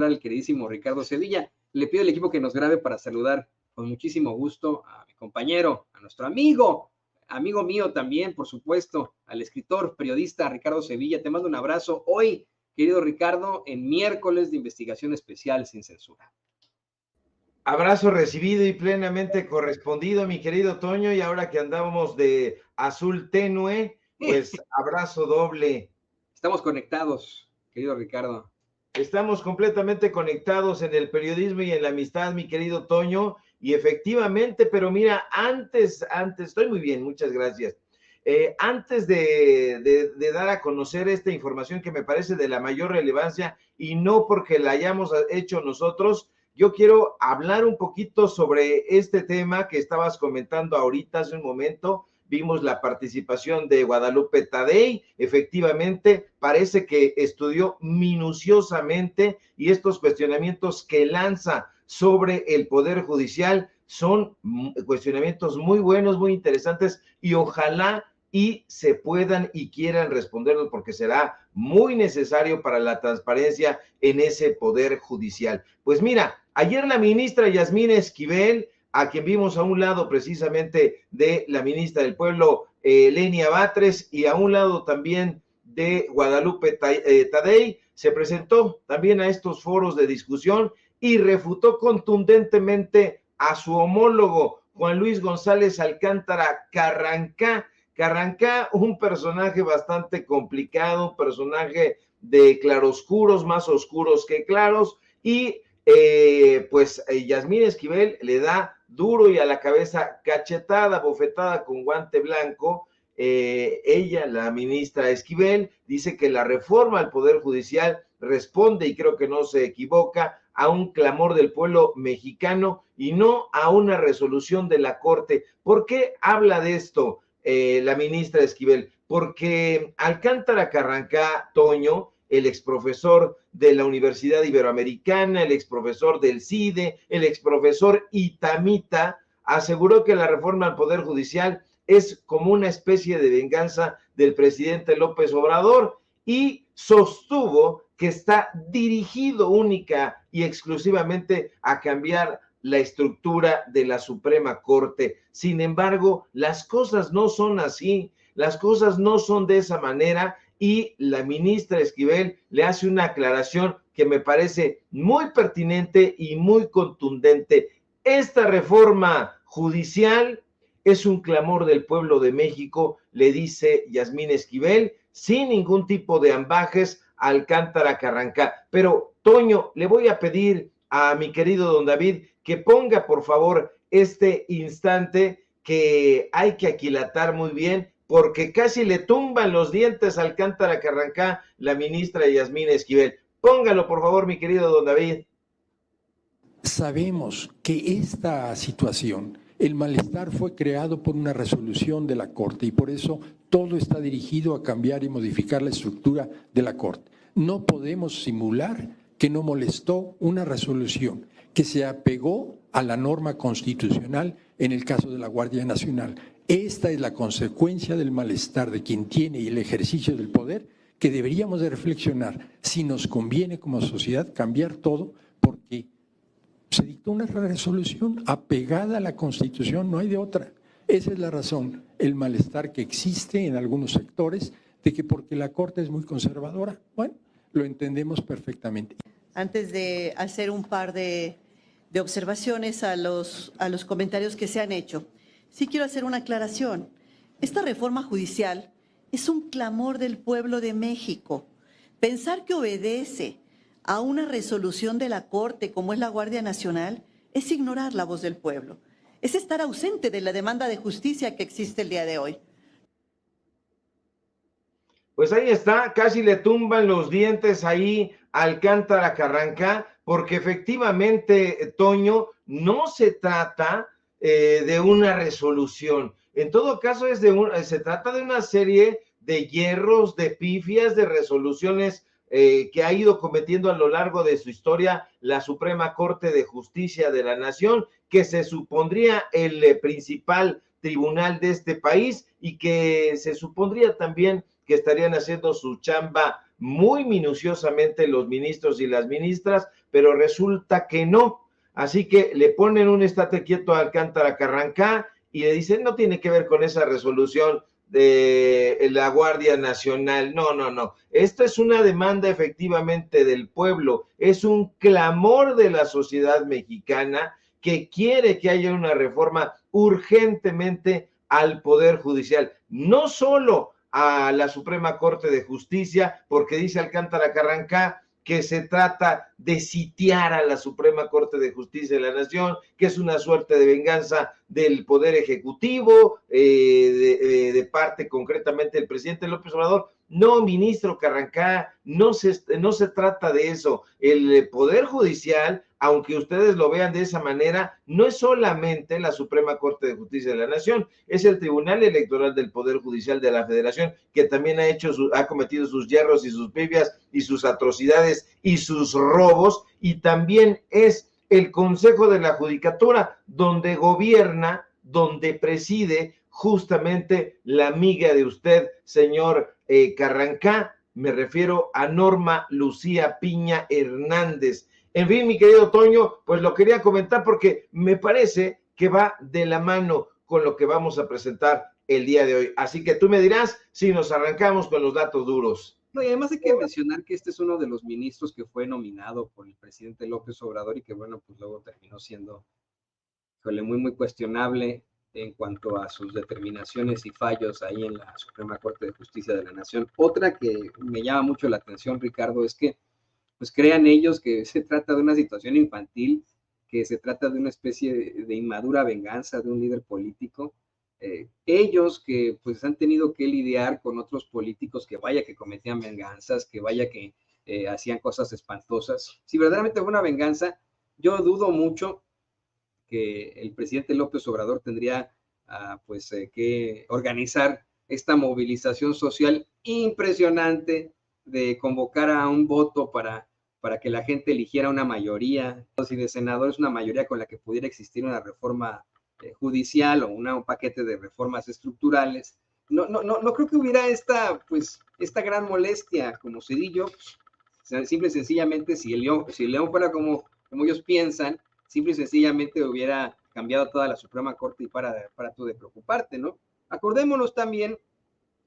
al queridísimo Ricardo Sevilla. Le pido al equipo que nos grabe para saludar con muchísimo gusto a mi compañero, a nuestro amigo mío también, por supuesto, al escritor, periodista Ricardo Sevilla. Te mando un abrazo hoy, querido Ricardo, en miércoles de investigación especial sin censura. Abrazo recibido y plenamente correspondido, mi querido Toño, y ahora que andábamos de azul tenue, pues abrazo doble. Estamos conectados, querido Ricardo. Estamos completamente conectados en el periodismo y en la amistad, mi querido Toño, y efectivamente, pero mira, antes, estoy muy bien, muchas gracias. Antes de dar a conocer esta información que me parece de la mayor relevancia y no porque la hayamos hecho nosotros, yo quiero hablar un poquito sobre este tema que estabas comentando ahorita hace un momento. Vimos la participación de Guadalupe Tadei, efectivamente parece que estudió minuciosamente y estos cuestionamientos que lanza sobre el Poder Judicial son cuestionamientos muy buenos, muy interesantes y ojalá y se puedan y quieran responderlos porque será muy necesario para la transparencia en ese Poder Judicial. Pues mira, ayer la ministra Yasmín Esquivel, a quien vimos a un lado precisamente de la ministra del Pueblo, Lenia Batres, y a un lado también de Guadalupe Tadei, se presentó también a estos foros de discusión y refutó contundentemente a su homólogo Juan Luis González Alcántara Carrancá. Carrancá, un personaje bastante complicado, un personaje de claroscuros, más oscuros que claros, y Yasmín Esquivel le da duro y a la cabeza cachetada, bofetada con guante blanco. Ella, la ministra Esquivel, dice que la reforma al Poder Judicial responde, y creo que no se equivoca, a un clamor del pueblo mexicano y no a una resolución de la Corte. ¿Por qué habla de esto la ministra Esquivel? Porque Alcántara Carrancá, Toño, el exprofesor de la Universidad Iberoamericana, el exprofesor del CIDE, el exprofesor Itamita, aseguró que la reforma al Poder Judicial es como una especie de venganza del presidente López Obrador y sostuvo que está dirigido única y exclusivamente a cambiar la estructura de la Suprema Corte. Sin embargo, las cosas no son así, las cosas no son de esa manera y la ministra Esquivel le hace una aclaración que me parece muy pertinente y muy contundente. Esta reforma judicial es un clamor del pueblo de México, le dice Yasmín Esquivel, sin ningún tipo de ambajes a Alcántara Carrancá. Pero, Toño, le voy a pedir a mi querido don David que ponga, por favor, este instante que hay que aquilatar muy bien, porque casi le tumban los dientes a Alcántara Carrancá la ministra Yasmín Esquivel. Póngalo, por favor, mi querido don David. Sabemos que esta situación, el malestar fue creado por una resolución de la Corte y por eso todo está dirigido a cambiar y modificar la estructura de la Corte. No podemos simular que no molestó una resolución que se apegó a la norma constitucional en el caso de la Guardia Nacional. Esta es la consecuencia del malestar de quien tiene el ejercicio del poder, que deberíamos de reflexionar si nos conviene como sociedad cambiar todo, porque se dictó una resolución apegada a la Constitución, no hay de otra. Esa es la razón, el malestar que existe en algunos sectores de que porque la Corte es muy conservadora. Bueno, lo entendemos perfectamente. Antes de hacer un par de observaciones a los comentarios que se han hecho, sí quiero hacer una aclaración. Esta reforma judicial es un clamor del pueblo de México. Pensar que obedece a una resolución de la Corte como es la Guardia Nacional es ignorar la voz del pueblo. Es estar ausente de la demanda de justicia que existe el día de hoy. Pues ahí está, casi le tumban los dientes ahí a Alcántara Carrancá, porque efectivamente, Toño, no se trata de una resolución. En todo caso, se trata de una serie de hierros, de pifias, de resoluciones que ha ido cometiendo a lo largo de su historia la Suprema Corte de Justicia de la Nación, que se supondría el principal tribunal de este país y que se supondría también que estarían haciendo su chamba muy minuciosamente los ministros y las ministras, pero resulta que no. Así que le ponen un estate quieto a Alcántara Carrancá y le dicen, no tiene que ver con esa resolución de la Guardia Nacional. No, no, no. Esto es una demanda efectivamente del pueblo, es un clamor de la sociedad mexicana que quiere que haya una reforma urgentemente al Poder Judicial, no solo a la Suprema Corte de Justicia, porque dice Alcántara Carrancá que se trata de sitiar a la Suprema Corte de Justicia de la Nación, que es una suerte de venganza del Poder Ejecutivo, de parte concretamente del presidente López Obrador. No, ministro Carrancá, no se trata de eso. El Poder Judicial, aunque ustedes lo vean de esa manera, no es solamente la Suprema Corte de Justicia de la Nación, es el Tribunal Electoral del Poder Judicial de la Federación, que también ha cometido sus yerros y sus pifias y sus atrocidades y sus robos, y también es el Consejo de la Judicatura, donde gobierna, donde preside justamente la amiga de usted, señor Carrancá, me refiero a Norma Lucía Piña Hernández. En fin, mi querido Toño, pues lo quería comentar porque me parece que va de la mano con lo que vamos a presentar el día de hoy. Así que tú me dirás si nos arrancamos con los datos duros. No, y además hay que mencionar que este es uno de los ministros que fue nominado por el presidente López Obrador y que, bueno, pues luego terminó siendo muy cuestionable en cuanto a sus determinaciones y fallos ahí en la Suprema Corte de Justicia de la Nación. Otra que me llama mucho la atención, Ricardo, es que pues crean ellos que se trata de una situación infantil, que se trata de una especie de inmadura venganza de un líder político. Ellos que pues han tenido que lidiar con otros políticos que vaya que cometían venganzas, que vaya que hacían cosas espantosas. Si verdaderamente fue una venganza, yo dudo mucho que el presidente López Obrador tendría que organizar esta movilización social impresionante de convocar a un voto para que la gente eligiera una mayoría, y de senadores una mayoría con la que pudiera existir una reforma judicial o un paquete de reformas estructurales. No creo que hubiera esta gran molestia como Cedillo. Simple y sencillamente, si el León fuera como ellos piensan, simple y sencillamente hubiera cambiado toda la Suprema Corte y para tú de preocuparte, ¿no? Acordémonos también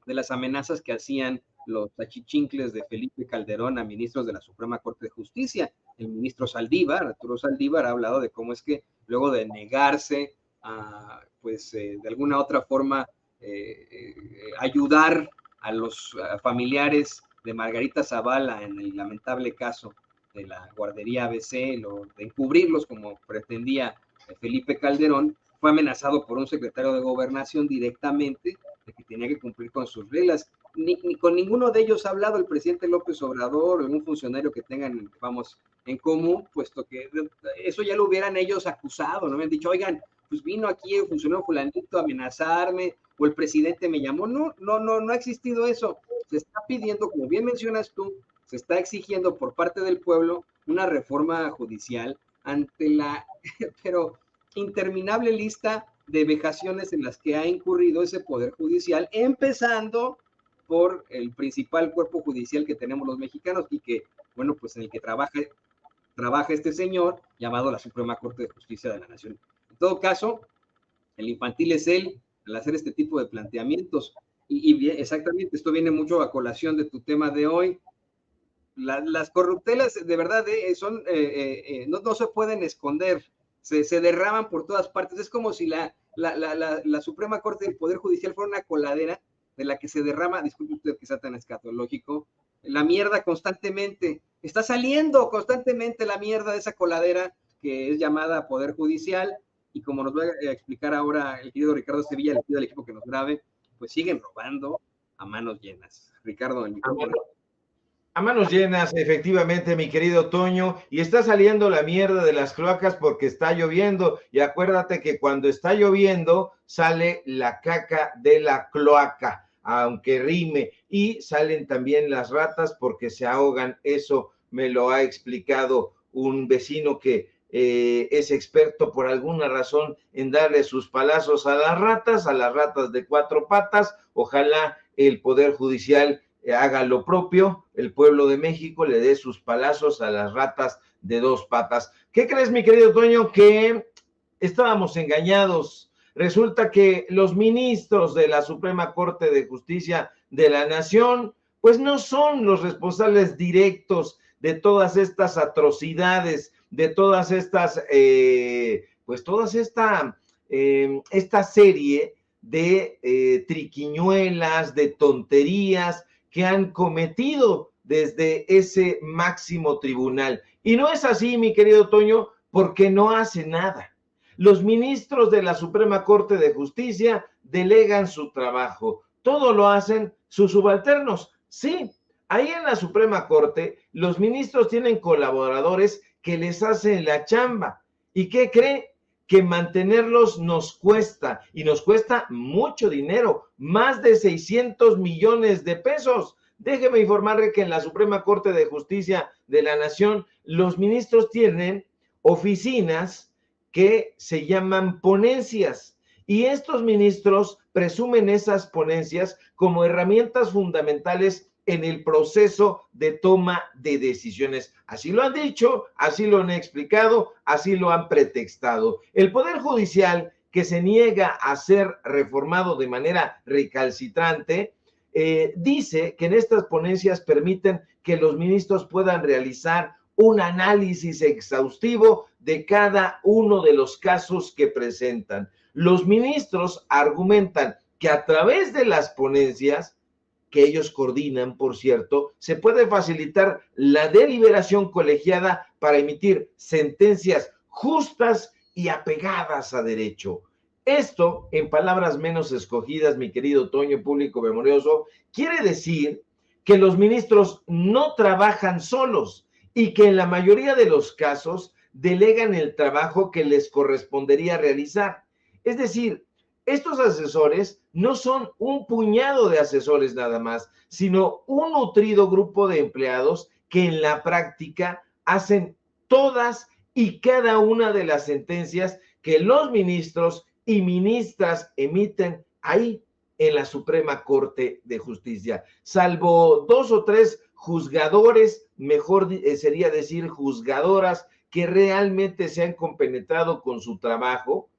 de las amenazas que hacían los achichincles de Felipe Calderón a ministros de la Suprema Corte de Justicia. El ministro Saldívar, Arturo Saldívar, ha hablado de cómo es que luego de negarse a, de alguna otra forma, ayudar a los familiares de Margarita Zavala en el lamentable caso de la guardería ABC, de encubrirlos como pretendía Felipe Calderón, fue amenazado por un secretario de Gobernación directamente de que tenía que cumplir con sus reglas. Ni con ninguno de ellos ha hablado el presidente López Obrador o algún funcionario que tengan, en común, puesto que eso ya lo hubieran ellos acusado, ¿no? Me han dicho, oigan, pues vino aquí el funcionario fulanito a amenazarme, o el presidente me llamó. No ha existido eso. Se está pidiendo, como bien mencionas tú, se está exigiendo por parte del pueblo una reforma judicial ante la pero interminable lista de vejaciones en las que ha incurrido ese poder judicial, empezando por el principal cuerpo judicial que tenemos los mexicanos y que, bueno, pues en el que trabaja este señor llamado la Suprema Corte de Justicia de la Nación. En todo caso, el infantil es él al hacer este tipo de planteamientos. Y exactamente, esto viene mucho a colación de tu tema de hoy. Las corruptelas de verdad no se pueden esconder, se derraman por todas partes. Es como si la Suprema Corte del Poder Judicial fuera una coladera de la que se derrama, disculpe usted que sea tan escatológico, la mierda constantemente. Está saliendo constantemente la mierda de esa coladera que es llamada Poder Judicial, y como nos va a explicar ahora el querido Ricardo Sevilla, el del equipo que nos grabe, pues siguen robando a manos llenas. Ricardo, el micrófono. A manos llenas, efectivamente, mi querido Toño, y está saliendo la mierda de las cloacas porque está lloviendo, y acuérdate que cuando está lloviendo sale la caca de la cloaca, aunque rime, y salen también las ratas porque se ahogan. Eso me lo ha explicado un vecino que es experto por alguna razón en darle sus palazos a las ratas de cuatro patas. Ojalá el Poder Judicial haga lo propio, el pueblo de México le dé sus palazos a las ratas de dos patas. ¿Qué crees, mi querido Toño? Que estábamos engañados. Resulta que los ministros de la Suprema Corte de Justicia de la Nación, pues no son los responsables directos de todas estas atrocidades, de todas estas, esta serie de triquiñuelas, de tonterías que han cometido desde ese máximo tribunal. Y no es así, mi querido Toño, porque no hace nada. Los ministros de la Suprema Corte de Justicia delegan su trabajo. Todo lo hacen sus subalternos. Sí, ahí en la Suprema Corte, los ministros tienen colaboradores que les hacen la chamba. ¿Y qué cree? Que mantenerlos nos cuesta, y nos cuesta mucho dinero, más de 600 millones de pesos. Déjeme informarle que en la Suprema Corte de Justicia de la Nación, los ministros tienen oficinas que se llaman ponencias, y estos ministros presumen esas ponencias como herramientas fundamentales en el proceso de toma de decisiones. Así lo han dicho, así lo han explicado, así lo han pretextado. El Poder Judicial, que se niega a ser reformado de manera recalcitrante, dice que en estas ponencias permiten que los ministros puedan realizar un análisis exhaustivo de cada uno de los casos que presentan. Los ministros argumentan que a través de las ponencias, que ellos coordinan, por cierto, se puede facilitar la deliberación colegiada para emitir sentencias justas y apegadas a derecho. Esto, en palabras menos escogidas, mi querido Toño, público memorioso, quiere decir que los ministros no trabajan solos y que en la mayoría de los casos delegan el trabajo que les correspondería realizar. Es decir, estos asesores no son un puñado de asesores nada más, sino un nutrido grupo de empleados que en la práctica hacen todas y cada una de las sentencias que los ministros y ministras emiten ahí en la Suprema Corte de Justicia. Salvo 2 o 3 juzgadores, mejor sería decir juzgadoras, que realmente se han compenetrado con su trabajo,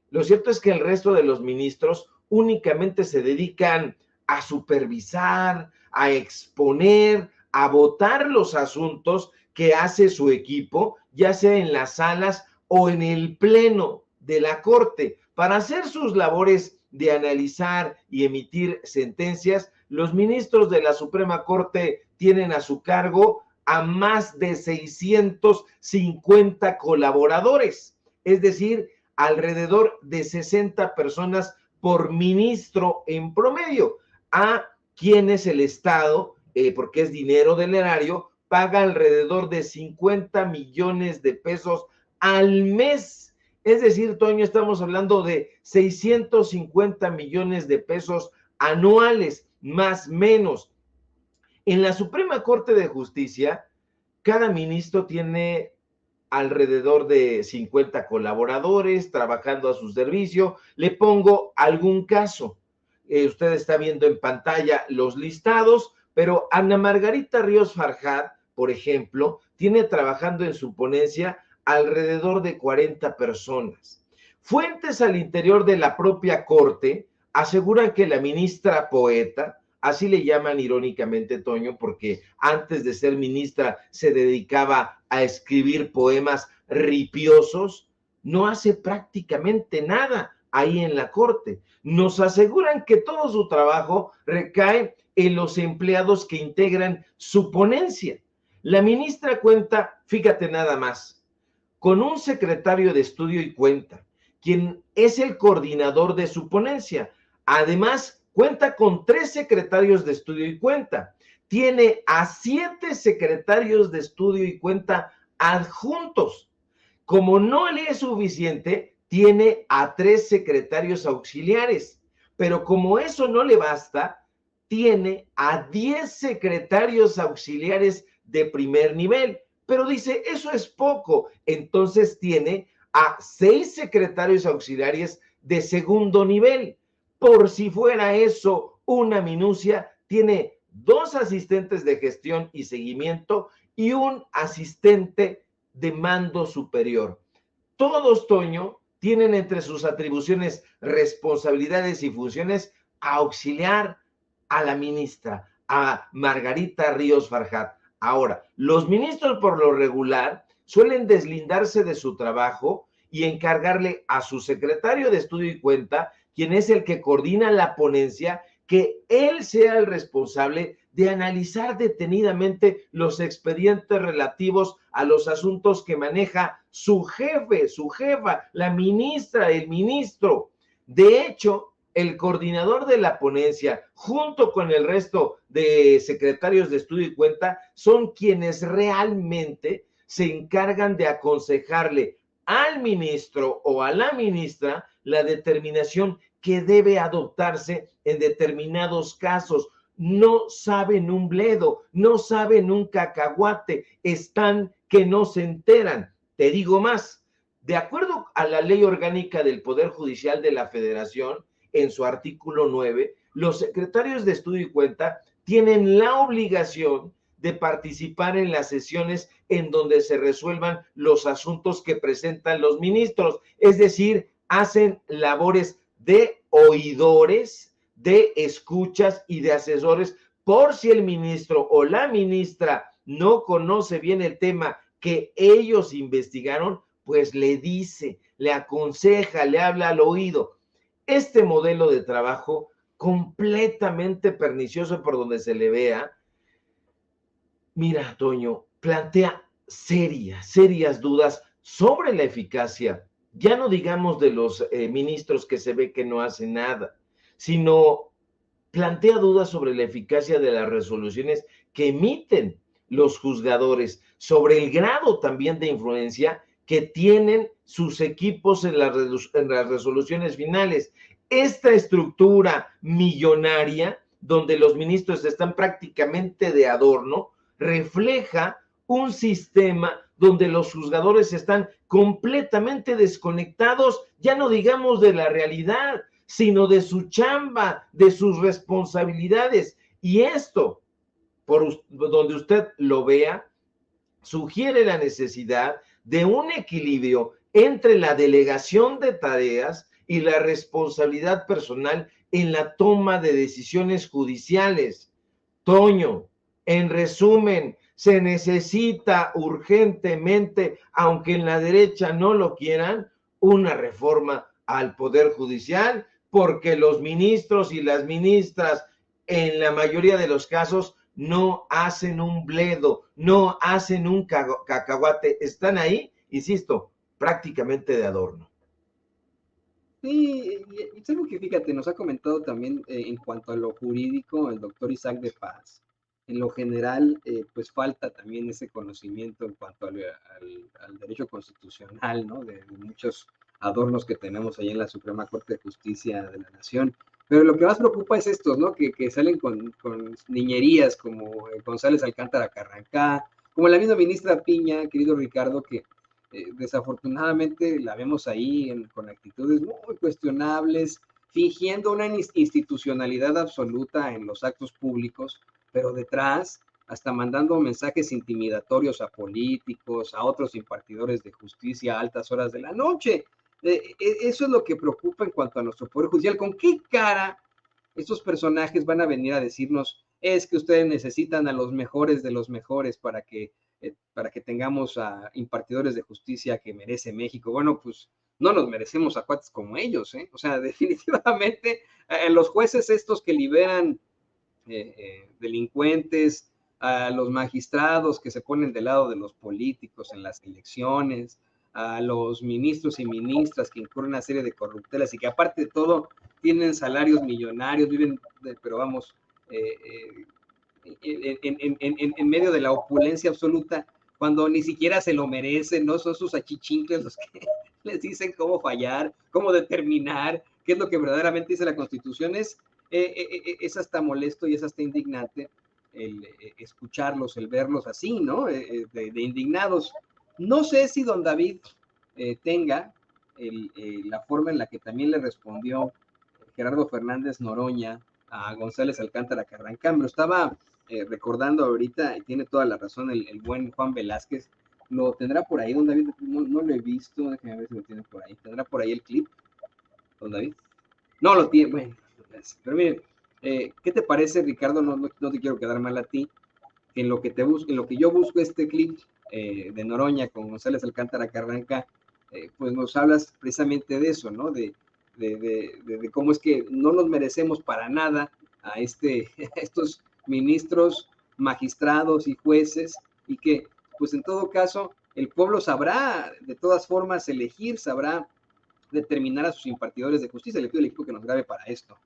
lo cierto es que el resto de los ministros únicamente se dedican a supervisar, a exponer, a votar los asuntos que hace su equipo, ya sea en las salas o en el pleno de la Corte. Para hacer sus labores de analizar y emitir sentencias, los ministros de la Suprema Corte tienen a su cargo a más de 650 colaboradores, es decir, alrededor de 60 personas por ministro en promedio, a quienes el Estado, porque es dinero del erario, paga alrededor de 50 millones de pesos al mes. Es decir, Toño, estamos hablando de 650 millones de pesos anuales, más o menos. En la Suprema Corte de Justicia, cada ministro tiene alrededor de 50 colaboradores trabajando a su servicio. Le pongo algún caso. Usted está viendo en pantalla los listados, pero Ana Margarita Ríos Farjat, por ejemplo, tiene trabajando en su ponencia alrededor de 40 personas. Fuentes al interior de la propia Corte aseguran que la ministra poeta, así le llaman irónicamente, Toño, porque antes de ser ministra se dedicaba a escribir poemas ripiosos, no hace prácticamente nada ahí en la Corte. Nos aseguran que todo su trabajo recae en los empleados que integran su ponencia. La ministra cuenta, fíjate nada más, con un secretario de estudio y cuenta, quien es el coordinador de su ponencia. Además, cuenta con 3 secretarios de estudio y cuenta. Tiene a 7 secretarios de estudio y cuenta adjuntos. Como no le es suficiente, tiene a 3 secretarios auxiliares. Pero como eso no le basta, tiene a 10 secretarios auxiliares de primer nivel. Pero dice, eso es poco. Entonces tiene a 6 secretarios auxiliares de segundo nivel. Por si fuera eso una minucia, tiene 2 asistentes de gestión y seguimiento y un asistente de mando superior. Todos, Toño, tienen entre sus atribuciones, responsabilidades y funciones auxiliar a la ministra, a Margarita Ríos Farjat. Ahora, los ministros por lo regular suelen deslindarse de su trabajo y encargarle a su secretario de estudio y cuenta, quien es el que coordina la ponencia, que él sea el responsable de analizar detenidamente los expedientes relativos a los asuntos que maneja su jefe, su jefa, la ministra, el ministro. De hecho, el coordinador de la ponencia, junto con el resto de secretarios de estudio y cuenta, son quienes realmente se encargan de aconsejarle al ministro o a la ministra la determinación que debe adoptarse en determinados casos. No saben un bledo, no saben un cacahuate, están que no se enteran. Te digo más, de acuerdo a la Ley Orgánica del Poder Judicial de la Federación, en su artículo 9, los secretarios de estudio y cuenta tienen la obligación de participar en las sesiones en donde se resuelvan los asuntos que presentan los ministros, es decir, hacen labores de oidores, de escuchas y de asesores, por si el ministro o la ministra no conoce bien el tema que ellos investigaron, pues le dice, le aconseja, le habla al oído. Este modelo de trabajo completamente pernicioso por donde se le vea, mira, Toño, plantea serias dudas sobre la eficacia, ya no digamos de los ministros que se ve que no hacen nada, sino plantea dudas sobre la eficacia de las resoluciones que emiten los juzgadores, sobre el grado también de influencia que tienen sus equipos en las resoluciones finales. Esta estructura millonaria, donde los ministros están prácticamente de adorno, refleja un sistema donde los juzgadores están completamente desconectados, ya no digamos de la realidad, sino de su chamba, de sus responsabilidades. Y esto, por donde usted lo vea, sugiere la necesidad de un equilibrio entre la delegación de tareas y la responsabilidad personal en la toma de decisiones judiciales. Toño, en resumen, se necesita urgentemente, aunque en la derecha no lo quieran, una reforma al Poder Judicial, porque los ministros y las ministras, en la mayoría de los casos, no hacen un bledo, no hacen un cacahuate, están ahí, insisto, prácticamente de adorno. Sí, y es algo que fíjate, nos ha comentado también en cuanto a lo jurídico el doctor Isaac de Paz. En lo general, pues falta también ese conocimiento en cuanto al derecho constitucional, ¿no? De muchos adornos que tenemos ahí en la Suprema Corte de Justicia de la Nación. Pero lo que más preocupa es estos, ¿no? Que salen con niñerías como González Alcántara Carrancá, como la misma ministra Piña, querido Ricardo, que desafortunadamente la vemos ahí con actitudes muy cuestionables, fingiendo una institucionalidad absoluta en los actos públicos, pero detrás hasta mandando mensajes intimidatorios a políticos, a otros impartidores de justicia a altas horas de la noche. Eso es lo que preocupa en cuanto a nuestro Poder Judicial. ¿Con qué cara estos personajes van a venir a decirnos, es que ustedes necesitan a los mejores de los mejores para que tengamos a impartidores de justicia que merece México? Bueno, pues no nos merecemos a cuates como ellos, ¿eh? O sea, definitivamente los jueces estos que liberan delincuentes, a los magistrados que se ponen del lado de los políticos en las elecciones, a los ministros y ministras que incurren una serie de corruptelas y que aparte de todo tienen salarios millonarios, viven, pero vamos, en medio de la opulencia absoluta, cuando ni siquiera se lo merecen, no son sus achichincles los que les dicen cómo fallar, cómo determinar qué es lo que verdaderamente dice la Constitución. Es hasta molesto y es hasta indignante el escucharlos, el verlos así, ¿no? De indignados. No sé si don David tenga la forma en la que también le respondió Gerardo Fernández Noroña a González Alcántara Carrancá. Me lo estaba recordando ahorita, y tiene toda la razón el buen Juan Velázquez. Lo tendrá por ahí, don David, no lo he visto, déjame ver si lo tiene por ahí. ¿Tendrá por ahí el clip, don David? No lo tiene, bueno, pero miren, ¿qué te parece, Ricardo? No te quiero quedar mal a ti. En lo que yo busco este clip de Noroña con González Alcántara Carranca, pues nos hablas precisamente de eso, ¿no? De cómo es que no nos merecemos para nada a estos ministros, magistrados y jueces, y que, pues en todo caso, el pueblo sabrá de todas formas elegir, sabrá determinar a sus impartidores de justicia. Le pido al equipo que nos grabe para esto.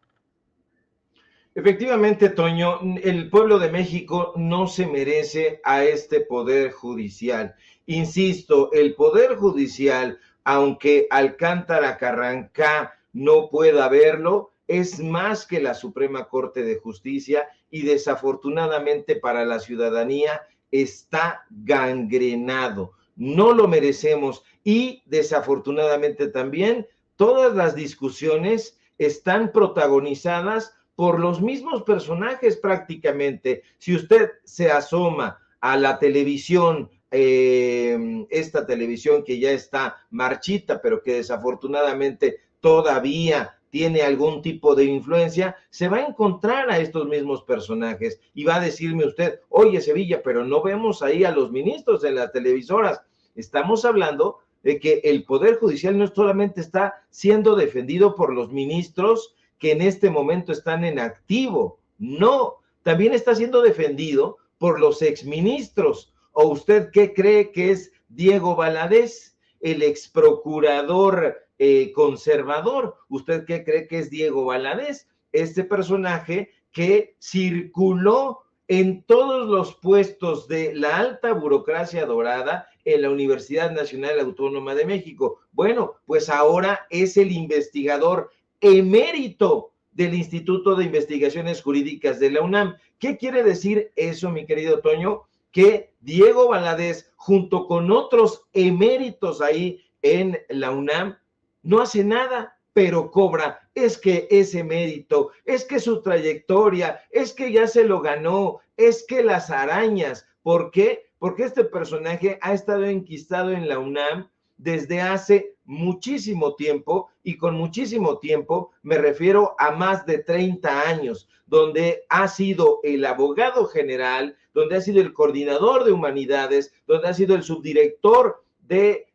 Efectivamente, Toño, el pueblo de México no se merece a este poder judicial. Insisto, el poder judicial, aunque Alcántara Carrancá no pueda verlo, es más que la Suprema Corte de Justicia y desafortunadamente para la ciudadanía está gangrenado. No lo merecemos y desafortunadamente también todas las discusiones están protagonizadas por los mismos personajes prácticamente. Si usted se asoma a la televisión, esta televisión que ya está marchita, pero que desafortunadamente todavía tiene algún tipo de influencia, se va a encontrar a estos mismos personajes y va a decirme usted, oye Sevilla, pero no vemos ahí a los ministros en las televisoras. Estamos hablando de que el Poder Judicial no solamente está siendo defendido por los ministros que en este momento están en activo, no, también está siendo defendido por los exministros. ¿O usted qué cree que es Diego Valadez, el exprocurador conservador? ¿Usted qué cree que es Diego Valadez? Este personaje que circuló en todos los puestos de la alta burocracia dorada en la Universidad Nacional Autónoma de México. Bueno, pues ahora es el investigador emérito del Instituto de Investigaciones Jurídicas de la UNAM. ¿Qué quiere decir eso, mi querido Toño? Que Diego Valadez, junto con otros eméritos ahí en la UNAM, no hace nada, pero cobra. Es que ese mérito, es que su trayectoria, es que ya se lo ganó, es que las arañas. ¿Por qué? Porque este personaje ha estado enquistado en la UNAM desde hace muchísimo tiempo, y con muchísimo tiempo me refiero a más de 30 años, donde ha sido el abogado general, donde ha sido el coordinador de humanidades, donde ha sido el subdirector de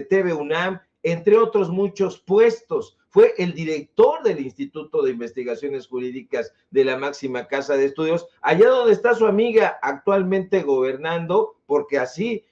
TV UNAM, entre otros muchos puestos. Fue el director del Instituto de Investigaciones Jurídicas de la máxima casa de estudios, allá donde está su amiga actualmente gobernando, porque así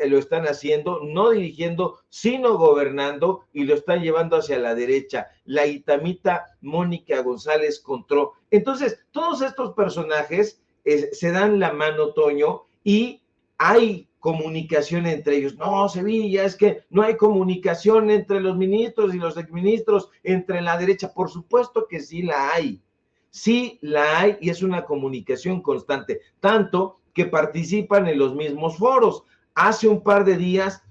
lo están haciendo, no dirigiendo, sino gobernando, y lo están llevando hacia la derecha, la itamita Mónica González Contró. Entonces, todos estos personajes se dan la mano, Toño, y hay comunicación entre ellos. No, Sevilla, es que no hay comunicación entre los ministros y los exministros, entre la derecha. Por supuesto que sí la hay. Sí la hay, y es una comunicación constante, tanto que participan en los mismos foros. Hace un par de días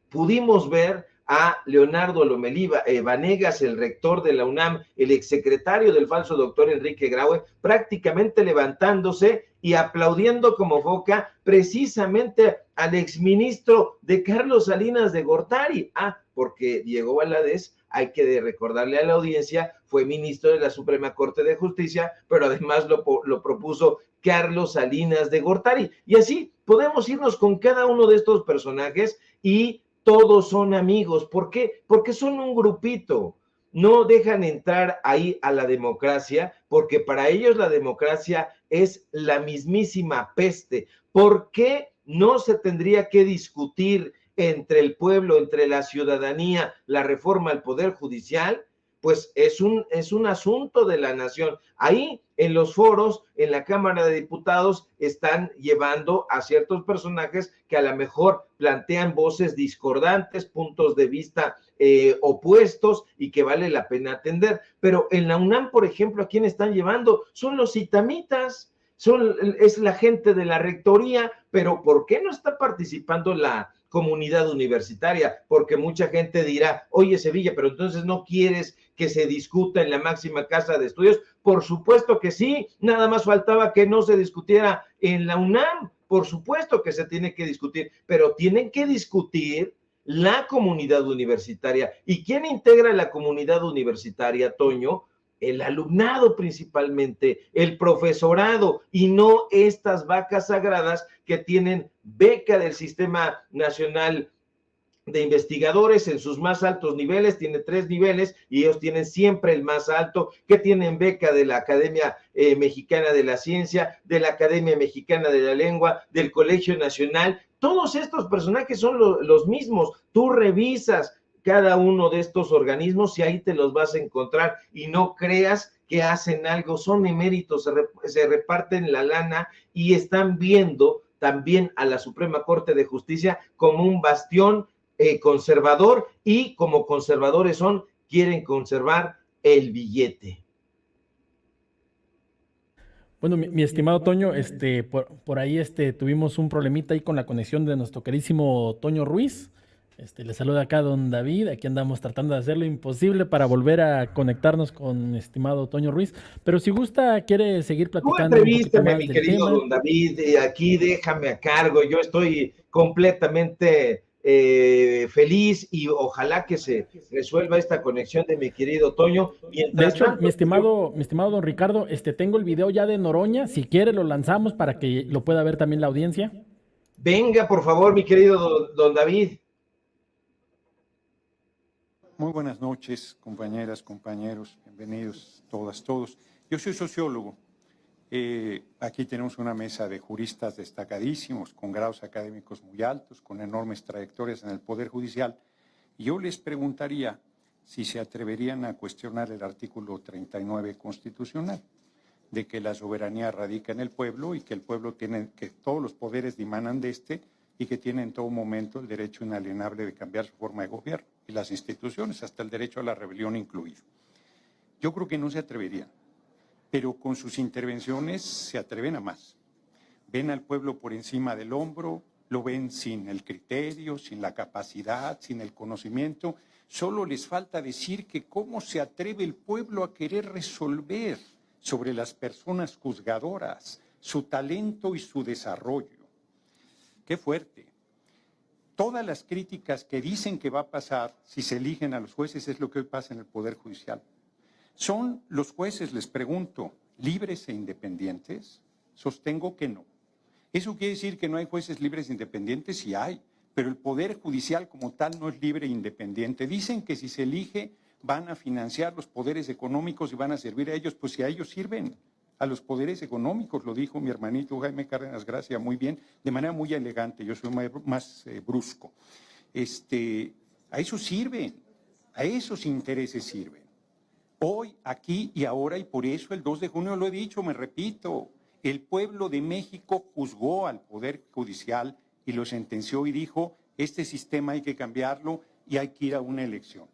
pudimos ver a Leonardo Lomelí Vanegas, el rector de la UNAM, el exsecretario del falso doctor Enrique Graue, prácticamente levantándose y aplaudiendo como foca precisamente al exministro de Carlos Salinas de Gortari. Porque Diego Valadez, hay que recordarle a la audiencia, fue ministro de la Suprema Corte de Justicia, pero además lo propuso Carlos Salinas de Gortari. Y así podemos irnos con cada uno de estos personajes y todos son amigos. ¿Por qué? Porque son un grupito. No dejan entrar ahí a la democracia, porque para ellos la democracia es la mismísima peste. ¿Por qué no se tendría que discutir entre el pueblo, entre la ciudadanía, la reforma al Poder Judicial? Pues es un asunto de la nación. Ahí en los foros, en la Cámara de Diputados, están llevando a ciertos personajes que a lo mejor plantean voces discordantes, puntos de vista opuestos, y que vale la pena atender. Pero en la UNAM, por ejemplo, ¿a quién están llevando? Son los itamitas, es la gente de la rectoría. Pero ¿por qué no está participando la comunidad universitaria, porque mucha gente dirá, oye Sevilla, pero entonces no quieres que se discuta en la máxima casa de estudios. Por supuesto que sí, nada más faltaba que no se discutiera en la UNAM, por supuesto que se tiene que discutir, pero tienen que discutir la comunidad universitaria. ¿Y quién integra la comunidad universitaria, Toño? El alumnado principalmente, el profesorado, y no estas vacas sagradas que tienen beca del Sistema Nacional de Investigadores en sus más altos niveles, tiene 3 niveles y ellos tienen siempre el más alto, que tienen beca de la Academia Mexicana de la Ciencia, de la Academia Mexicana de la Lengua, del Colegio Nacional. Todos estos personajes son los mismos. Tú revisas cada uno de estos organismos y ahí te los vas a encontrar, y no creas que hacen algo, son eméritos, se reparten la lana y están viendo también a la Suprema Corte de Justicia como un bastión conservador, y como conservadores quieren conservar el billete. Bueno, mi estimado Toño, por ahí tuvimos un problemita ahí con la conexión de nuestro queridísimo Toño Ruiz. Le saluda acá don David, aquí andamos tratando de hacer lo imposible para volver a conectarnos con mi estimado Toño Ruiz, pero si gusta, quiere seguir platicando. Tú entrevístame, mi querido don David, aquí déjame a cargo, yo estoy completamente feliz y ojalá que se resuelva esta conexión de mi querido Toño. De hecho, tanto, mi estimado don Ricardo, tengo el video ya de Noroña, si quiere lo lanzamos para que lo pueda ver también la audiencia. Venga, por favor, mi querido don David. Muy buenas noches, compañeras, compañeros, bienvenidos todas, todos. Yo soy sociólogo. Aquí tenemos una mesa de juristas destacadísimos, con grados académicos muy altos, con enormes trayectorias en el Poder Judicial. Y yo les preguntaría si se atreverían a cuestionar el artículo 39 constitucional, de que la soberanía radica en el pueblo y que el pueblo tiene, que todos los poderes dimanan de y que tiene en todo momento el derecho inalienable de cambiar su forma de gobierno y las instituciones, hasta el derecho a la rebelión incluido. Yo creo que no se atreverían, pero con sus intervenciones se atreven a más. Ven al pueblo por encima del hombro, lo ven sin el criterio, sin la capacidad, sin el conocimiento. Solo les falta decir que cómo se atreve el pueblo a querer resolver sobre las personas juzgadoras, su talento y su desarrollo. Qué fuerte. Todas las críticas que dicen que va a pasar si se eligen a los jueces es lo que hoy pasa en el Poder Judicial. ¿Son los jueces, les pregunto, libres e independientes? Sostengo que no. ¿Eso quiere decir que no hay jueces libres e independientes? Sí hay, pero el Poder Judicial como tal no es libre e independiente. Dicen que si se elige van a financiar los poderes económicos y van a servir a ellos, pues si a ellos sirven, a los poderes económicos, lo dijo mi hermanito Jaime Cárdenas Gracia muy bien, de manera muy elegante, yo soy más brusco. A eso sirven, a esos intereses sirven. Hoy, aquí y ahora, y por eso el 2 de junio lo he dicho, me repito, el pueblo de México juzgó al Poder Judicial y lo sentenció y dijo, este sistema hay que cambiarlo y hay que ir a una elección.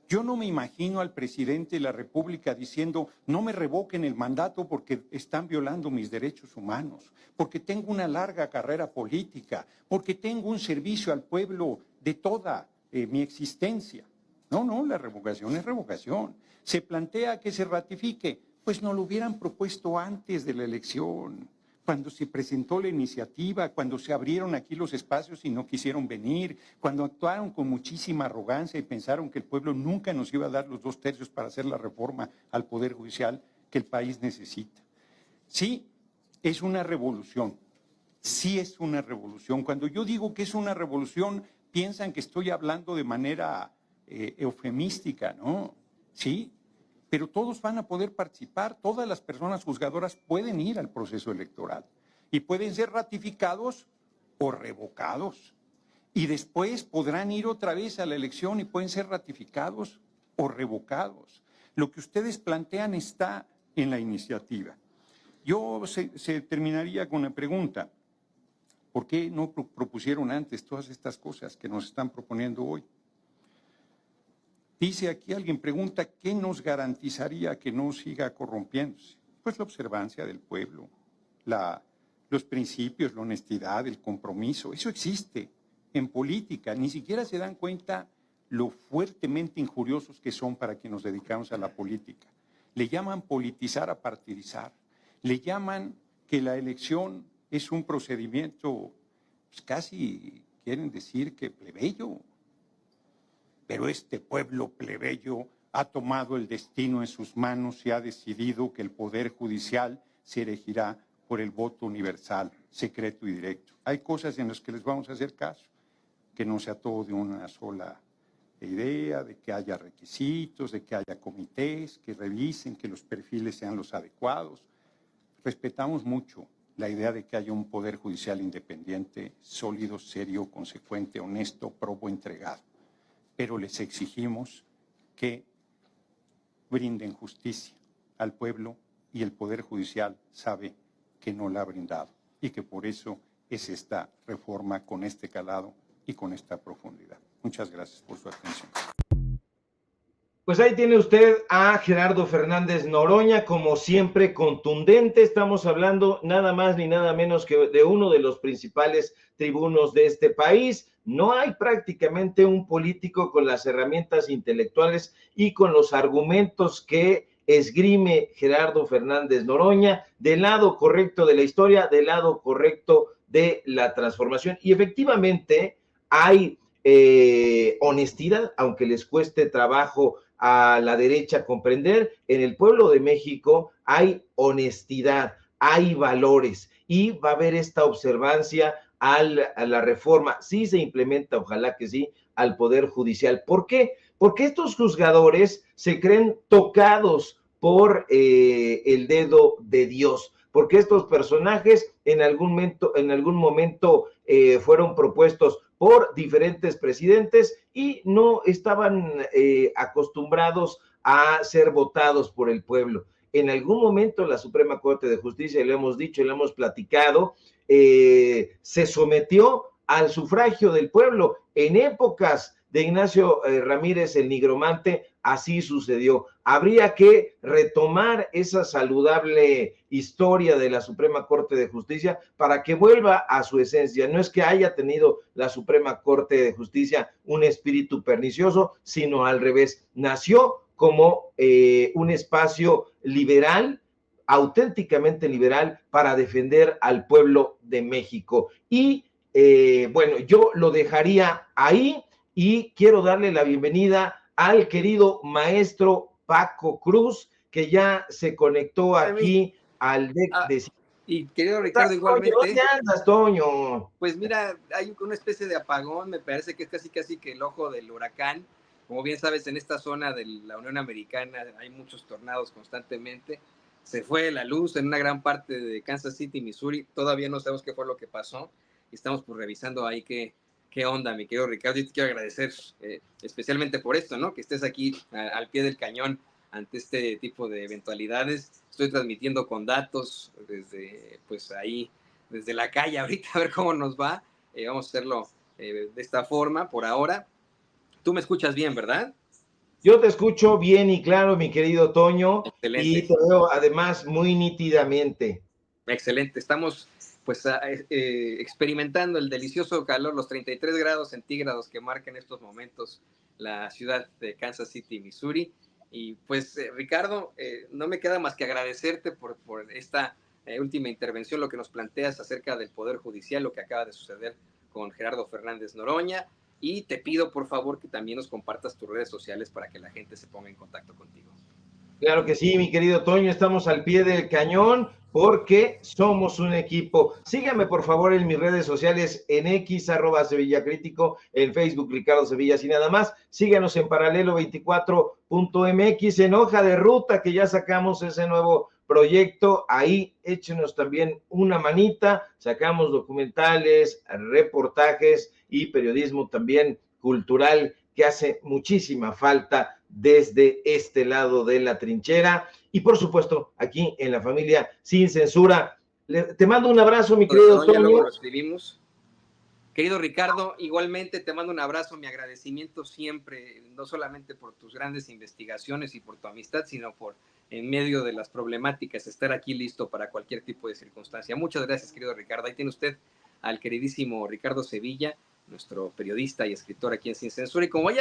Yo no me imagino al presidente de la República diciendo, no me revoquen el mandato porque están violando mis derechos humanos, porque tengo una larga carrera política, porque tengo un servicio al pueblo de toda mi existencia. No, la revocación es revocación. Se plantea que se ratifique, pues no lo hubieran propuesto antes de la elección, cuando se presentó la iniciativa, cuando se abrieron aquí los espacios y no quisieron venir, cuando actuaron con muchísima arrogancia y pensaron que el pueblo nunca nos iba a dar los 2/3 para hacer la reforma al Poder Judicial que el país necesita. Sí, es una revolución. Sí es una revolución. Cuando yo digo que es una revolución, piensan que estoy hablando de manera eufemística, ¿no? Sí, pero todos van a poder participar, todas las personas juzgadoras pueden ir al proceso electoral y pueden ser ratificados o revocados. Y después podrán ir otra vez a la elección y pueden ser ratificados o revocados. Lo que ustedes plantean está en la iniciativa. Yo se terminaría con la pregunta, ¿por qué no propusieron antes todas estas cosas que nos están proponiendo hoy? Dice aquí, alguien pregunta, ¿qué nos garantizaría que no siga corrompiéndose? Pues la observancia del pueblo, los principios, la honestidad, el compromiso, eso existe. en política, ni siquiera se dan cuenta lo fuertemente injuriosos que son para quienes nos dedicamos a la política. Le llaman politizar a partidizar, le llaman que la elección es un procedimiento, pues casi quieren decir que plebeyo. Pero este pueblo plebeyo ha tomado el destino en sus manos y ha decidido que el Poder Judicial se elegirá por el voto universal, secreto y directo. Hay cosas en las que les vamos a hacer caso, que no sea todo de una sola idea, de que haya requisitos, de que haya comités, que revisen, que los perfiles sean los adecuados. Respetamos mucho la idea de que haya un Poder Judicial independiente, sólido, serio, consecuente, honesto, probo, entregado. Pero les exigimos que brinden justicia al pueblo y el Poder Judicial sabe que no la ha brindado y que por eso es esta reforma con este calado y con esta profundidad. Muchas gracias por su atención. Pues ahí tiene usted a Gerardo Fernández Noroña, como siempre contundente. Estamos hablando nada más ni nada menos que de uno de los principales tribunos de este país. No hay prácticamente un político con las herramientas intelectuales y con los argumentos que esgrime Gerardo Fernández Noroña, del lado correcto de la historia, del lado correcto de la transformación. Y efectivamente hay honestidad, aunque les cueste trabajo a la derecha comprender. En el pueblo de México hay honestidad, hay valores y va a haber esta observancia a la reforma, si se implementa, ojalá que sí, al Poder Judicial. ¿Por qué? Porque estos juzgadores se creen tocados por el dedo de Dios, porque estos personajes en algún momento fueron propuestos por diferentes presidentes y no estaban acostumbrados a ser votados por el pueblo. En algún momento la Suprema Corte de Justicia, y lo hemos dicho y lo hemos platicado, se sometió al sufragio del pueblo. En épocas de Ignacio Ramírez el Nigromante, así sucedió. Habría que retomar esa saludable historia de la Suprema Corte de Justicia para que vuelva a su esencia. No es que haya tenido la Suprema Corte de Justicia un espíritu pernicioso, sino al revés. Nació como un espacio liberal, auténticamente liberal, para defender al pueblo de México. Y bueno, yo lo dejaría ahí y quiero darle la bienvenida al querido maestro Paco Cruz, que ya se conectó aquí al deck de... Y querido Ricardo, igualmente. ¿Dónde andas, Toño? Pues mira, hay una especie de apagón, me parece que es casi que el ojo del huracán. Como bien sabes, en esta zona de la Unión Americana hay muchos tornados constantemente. Se fue la luz en una gran parte de Kansas City, Missouri. Todavía no sabemos qué fue lo que pasó. Y estamos pues revisando ahí qué onda, mi querido Ricardo. Y te quiero agradecer especialmente por esto, ¿no? Que estés aquí al pie del cañón ante este tipo de eventualidades. Estoy transmitiendo con datos desde, pues ahí, desde la calle ahorita, a ver cómo nos va. Vamos a hacerlo de esta forma por ahora. Tú me escuchas bien, ¿verdad? Yo te escucho bien y claro, mi querido Toño. Excelente. Y te veo además muy nítidamente. Excelente. Estamos pues experimentando el delicioso calor, los 33 grados centígrados que marca en estos momentos la ciudad de Kansas City, Missouri. Y pues Ricardo, no me queda más que agradecerte por esta última intervención, lo que nos planteas acerca del Poder Judicial, lo que acaba de suceder con Gerardo Fernández Noroña. Y te pido, por favor, que también nos compartas tus redes sociales para que la gente se ponga en contacto contigo. Claro que sí, mi querido Toño, estamos al pie del cañón porque somos un equipo. Síganme, por favor, en mis redes sociales, en X, @SevillaCrítico, en Facebook, Ricardo Sevilla, y nada más. Síganos en Paralelo24.mx, en Hoja de Ruta, que ya sacamos ese nuevo proyecto. Ahí échenos también una manita. Sacamos documentales, reportajes y periodismo también cultural que hace muchísima falta desde este lado de la trinchera y por supuesto aquí en la familia Sin Censura. Te mando un abrazo, mi querido Toño. Luego lo escribimos. Querido Ricardo, igualmente te mando un abrazo, mi agradecimiento siempre, no solamente por tus grandes investigaciones y por tu amistad, sino por en medio de las problemáticas estar aquí listo para cualquier tipo de circunstancia. Muchas gracias, querido Ricardo. Ahí tiene usted al queridísimo Ricardo Sevilla, nuestro periodista y escritor aquí en Sin Censura. Y como ya